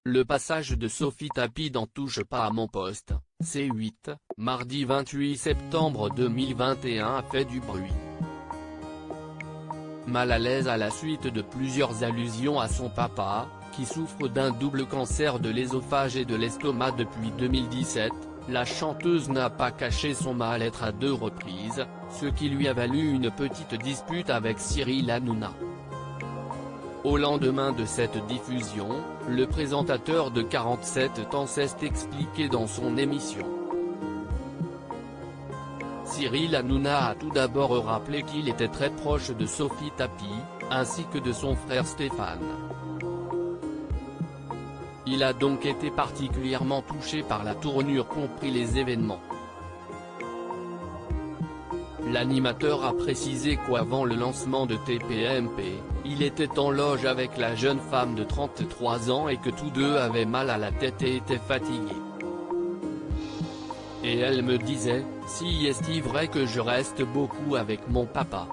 Le passage de Sophie Tapie dans Touche pas à mon poste, C8, mardi 28 septembre 2021 a fait du bruit. Mal à l'aise à la suite de plusieurs allusions à son papa, qui souffre d'un double cancer de l'œsophage et de l'estomac depuis 2017, la chanteuse n'a pas caché son mal-être à 2 reprises, ce qui lui a valu une petite dispute avec Cyril Hanouna. Au lendemain de cette diffusion, le présentateur de 47 ans s'est expliqué dans son émission. Cyril Hanouna a tout d'abord rappelé qu'il était très proche de Sophie Tapie, ainsi que de son frère Stéphane. Il a donc été particulièrement touché par la tournure qu'ont pris les événements. L'animateur a précisé qu'avant le lancement de TPMP, il était en loge avec la jeune femme de 33 ans et que tous deux avaient mal à la tête et étaient fatigués. Et elle me disait, si est-il vrai que je reste beaucoup avec mon papa.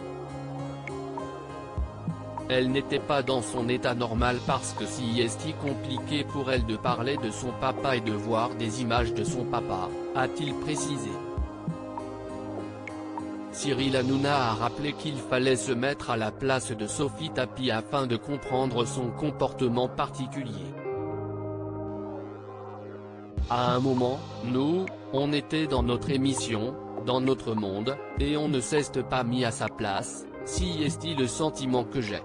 Elle n'était pas dans son état normal parce que si est-il compliqué pour elle de parler de son papa et de voir des images de son papa, a-t-il précisé. Cyril Hanouna a rappelé qu'il fallait se mettre à la place de Sophie Tapie afin de comprendre son comportement particulier. À un moment, nous, on était dans notre émission, dans notre monde, et on ne s'est pas mis à sa place, si est-il le sentiment que j'ai.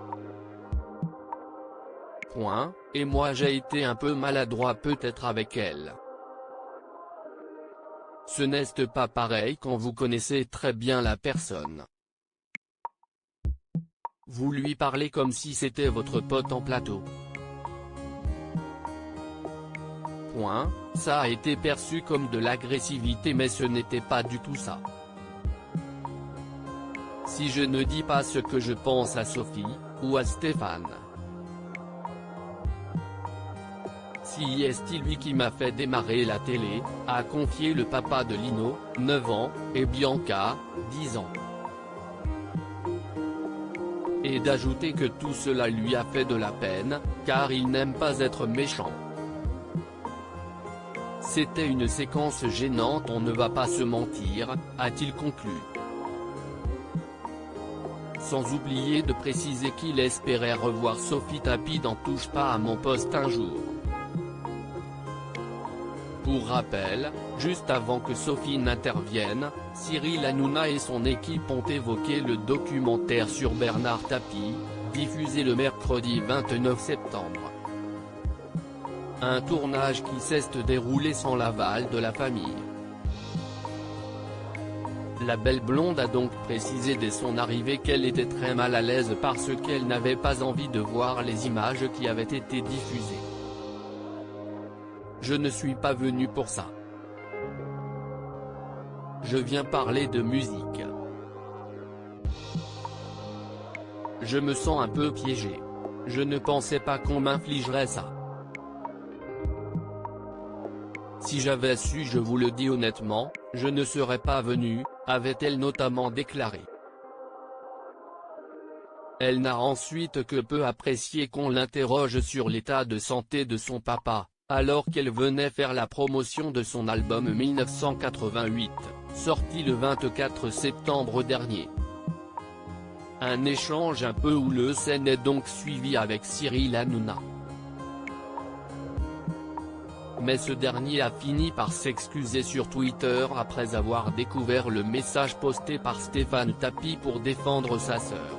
Point, et moi j'ai été un peu maladroit peut-être avec elle. Ce n'est pas pareil quand vous connaissez très bien la personne. Vous lui parlez comme si c'était votre pote en plateau. Point, ça a été perçu comme de l'agressivité mais ce n'était pas du tout ça. Si je ne dis pas ce que je pense à Sophie, ou à Stéphane. Si est-il lui qui m'a fait démarrer la télé, a confié le papa de Lino, 9 ans, et Bianca, 10 ans. Et d'ajouter que tout cela lui a fait de la peine, car il n'aime pas être méchant. C'était une séquence gênante, on ne va pas se mentir, a-t-il conclu. Sans oublier de préciser qu'il espérait revoir Sophie Tapie dans Touche pas à mon poste un jour. Pour rappel, juste avant que Sophie n'intervienne, Cyril Hanouna et son équipe ont évoqué le documentaire sur Bernard Tapie, diffusé le mercredi 29 septembre. Un tournage qui s'est déroulé sans l'aval de la famille. La belle blonde a donc précisé dès son arrivée qu'elle était très mal à l'aise parce qu'elle n'avait pas envie de voir les images qui avaient été diffusées. Je ne suis pas venu pour ça. Je viens parler de musique. Je me sens un peu piégé. Je ne pensais pas qu'on m'infligerait ça. Si j'avais su, je vous le dis honnêtement, je ne serais pas venu, avait-elle notamment déclaré. Elle n'a ensuite que peu apprécié qu'on l'interroge sur l'état de santé de son papa, alors qu'elle venait faire la promotion de son album 1988, sorti le 24 septembre dernier. Un échange un peu houleux s'en est donc suivi avec Cyril Hanouna. Mais ce dernier a fini par s'excuser sur Twitter après avoir découvert le message posté par Stéphane Tapie pour défendre sa sœur.